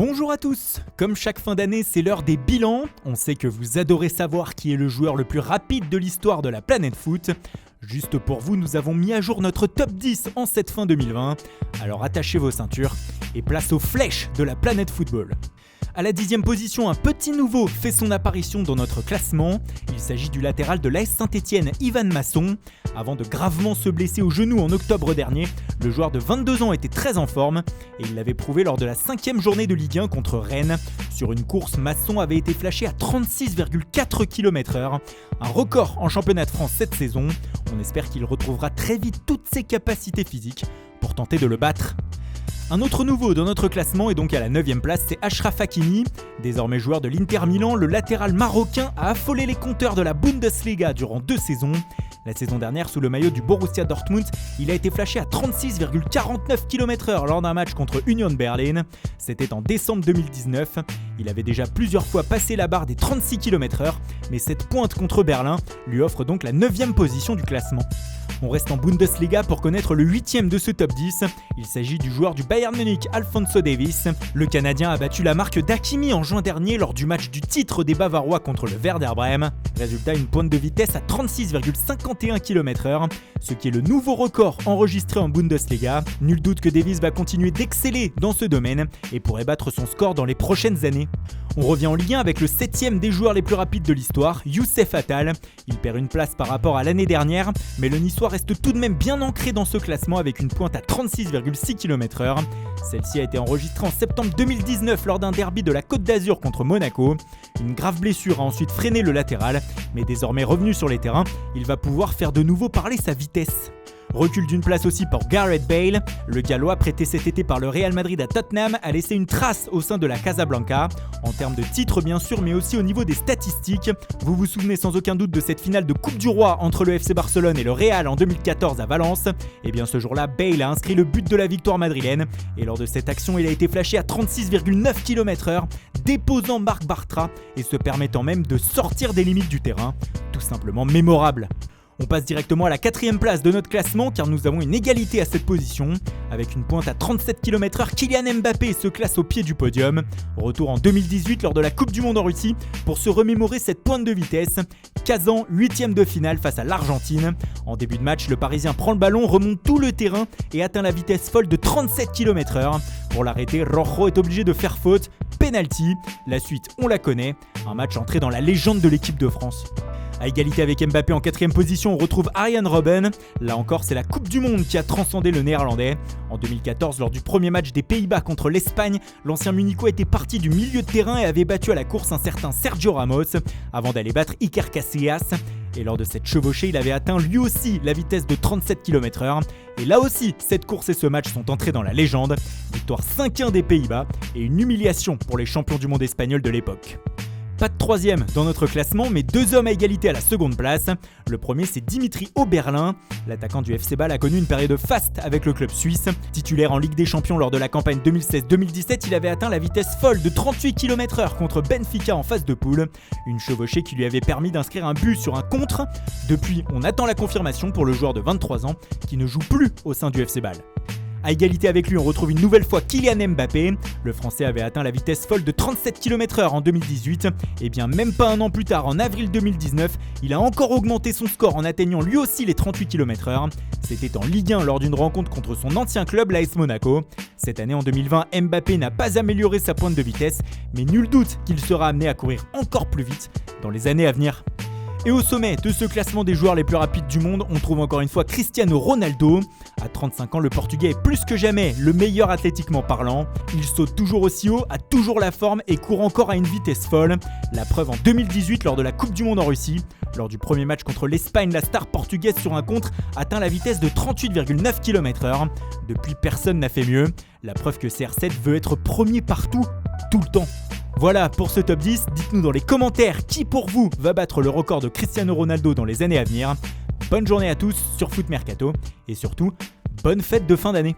Bonjour à tous. Comme chaque fin d'année, c'est l'heure des bilans. On sait que vous adorez savoir qui est le joueur le plus rapide de l'histoire de la planète foot. Juste pour vous, nous avons mis à jour notre top 10 en cette fin 2020. Alors attachez vos ceintures et place aux flèches de la planète football. À la 10e position, un petit nouveau fait son apparition dans notre classement. Il s'agit du latéral de l'AS Saint-Etienne, Ivan Masson. Avant de gravement se blesser au genou en octobre dernier, le joueur de 22 ans était très en forme et il l'avait prouvé lors de la 5e journée de Ligue 1 contre Rennes. Sur une course, Masson avait été flashé à 36,4 km/h, un record en championnat de France cette saison. On espère qu'il retrouvera très vite toutes ses capacités physiques pour tenter de le battre. Un autre nouveau dans notre classement est donc à la 9e place, c'est Achraf Hakimi. Désormais joueur de l'Inter Milan, le latéral marocain a affolé les compteurs de la Bundesliga durant 2 saisons. La saison dernière, sous le maillot du Borussia Dortmund, il a été flashé à 36,49 km/h lors d'un match contre Union Berlin. C'était en décembre 2019. Il avait déjà plusieurs fois passé la barre des 36 km/h, mais cette pointe contre Berlin lui offre donc la 9e position du classement. On reste en Bundesliga pour connaître le 8e de ce top 10. Il s'agit du joueur du Bayern Munich, Alphonso Davies. Le Canadien a battu la marque d'Hakimi en juin dernier lors du match du titre des Bavarois contre le Werder Brême. Résultat, une pointe de vitesse à 36,51 km/h, ce qui est le nouveau record enregistré en Bundesliga. Nul doute que Davies va continuer d'exceller dans ce domaine et pourrait battre son score dans les prochaines années. On revient en Ligue 1 avec le 7e des joueurs les plus rapides de l'histoire, Youssef Attal. Il perd une place par rapport à l'année dernière, mais le Niçois reste tout de même bien ancré dans ce classement avec une pointe à 36,6 km/h. Celle-ci a été enregistrée en septembre 2019 lors d'un derby de la Côte d'Azur contre Monaco. Une grave blessure a ensuite freiné le latéral, mais désormais revenu sur les terrains, il va pouvoir faire de nouveau parler sa vitesse. Recul d'une place aussi pour Gareth Bale. Le Gallois, prêté cet été par le Real Madrid à Tottenham, a laissé une trace au sein de la Casablanca, en termes de titres bien sûr, mais aussi au niveau des statistiques. Vous vous souvenez sans aucun doute de cette finale de Coupe du Roi entre le FC Barcelone et le Real en 2014 à Valence. Et bien ce jour-là, Bale a inscrit le but de la victoire madrilène, et lors de cette action, il a été flashé à 36,9 km/h, déposant Marc Bartra et se permettant même de sortir des limites du terrain. Tout simplement mémorable. On passe directement à la 4e place de notre classement car nous avons une égalité à cette position. Avec une pointe à 37 km/h, Kylian Mbappé se classe au pied du podium. Retour en 2018 lors de la Coupe du Monde en Russie pour se remémorer cette pointe de vitesse. Kazan, 8e de finale face à l'Argentine. En début de match, le Parisien prend le ballon, remonte tout le terrain et atteint la vitesse folle de 37 km/h. Pour l'arrêter, Rojo est obligé de faire faute. Penalty. La suite, on la connaît. Un match entré dans la légende de l'équipe de France. À égalité avec Mbappé en 4e position, on retrouve Arjen Robben. Là encore, c'est la Coupe du Monde qui a transcendé le Néerlandais. En 2014, lors du premier match des Pays-Bas contre l'Espagne, l'ancien Munichois était parti du milieu de terrain et avait battu à la course un certain Sergio Ramos, avant d'aller battre Iker Casillas. Et lors de cette chevauchée, il avait atteint lui aussi la vitesse de 37 km/h. Et là aussi, cette course et ce match sont entrés dans la légende. Victoire 5-1 des Pays-Bas et une humiliation pour les champions du monde espagnols de l'époque. Pas de 3e dans notre classement, mais 2 hommes à égalité à la 2e place. Le premier, c'est Dimitri Oberlin. L'attaquant du FC Bâle a connu une période faste avec le club suisse. Titulaire en Ligue des Champions lors de la campagne 2016-2017, il avait atteint la vitesse folle de 38 km/h contre Benfica en phase de poule. Une chevauchée qui lui avait permis d'inscrire un but sur un contre. Depuis, on attend la confirmation pour le joueur de 23 ans qui ne joue plus au sein du FC Bâle. À égalité avec lui, on retrouve une nouvelle fois Kylian Mbappé. Le Français avait atteint la vitesse folle de 37 km/h en 2018. Et bien même pas un an plus tard, en avril 2019, il a encore augmenté son score en atteignant lui aussi les 38 km/h. C'était en Ligue 1 lors d'une rencontre contre son ancien club, l'AS Monaco. Cette année, en 2020, Mbappé n'a pas amélioré sa pointe de vitesse, mais nul doute qu'il sera amené à courir encore plus vite dans les années à venir. Et au sommet de ce classement des joueurs les plus rapides du monde, on trouve encore une fois Cristiano Ronaldo. À 35 ans, le Portugais est plus que jamais le meilleur athlétiquement parlant. Il saute toujours aussi haut, a toujours la forme et court encore à une vitesse folle. La preuve en 2018 lors de la Coupe du Monde en Russie. Lors du premier match contre l'Espagne, la star portugaise sur un contre atteint la vitesse de 38,9 km/h. Depuis, personne n'a fait mieux. La preuve que CR7 veut être premier partout, tout le temps. Voilà pour ce top 10, dites-nous dans les commentaires qui pour vous va battre le record de Cristiano Ronaldo dans les années à venir. Bonne journée à tous sur Foot Mercato et surtout, bonne fête de fin d'année.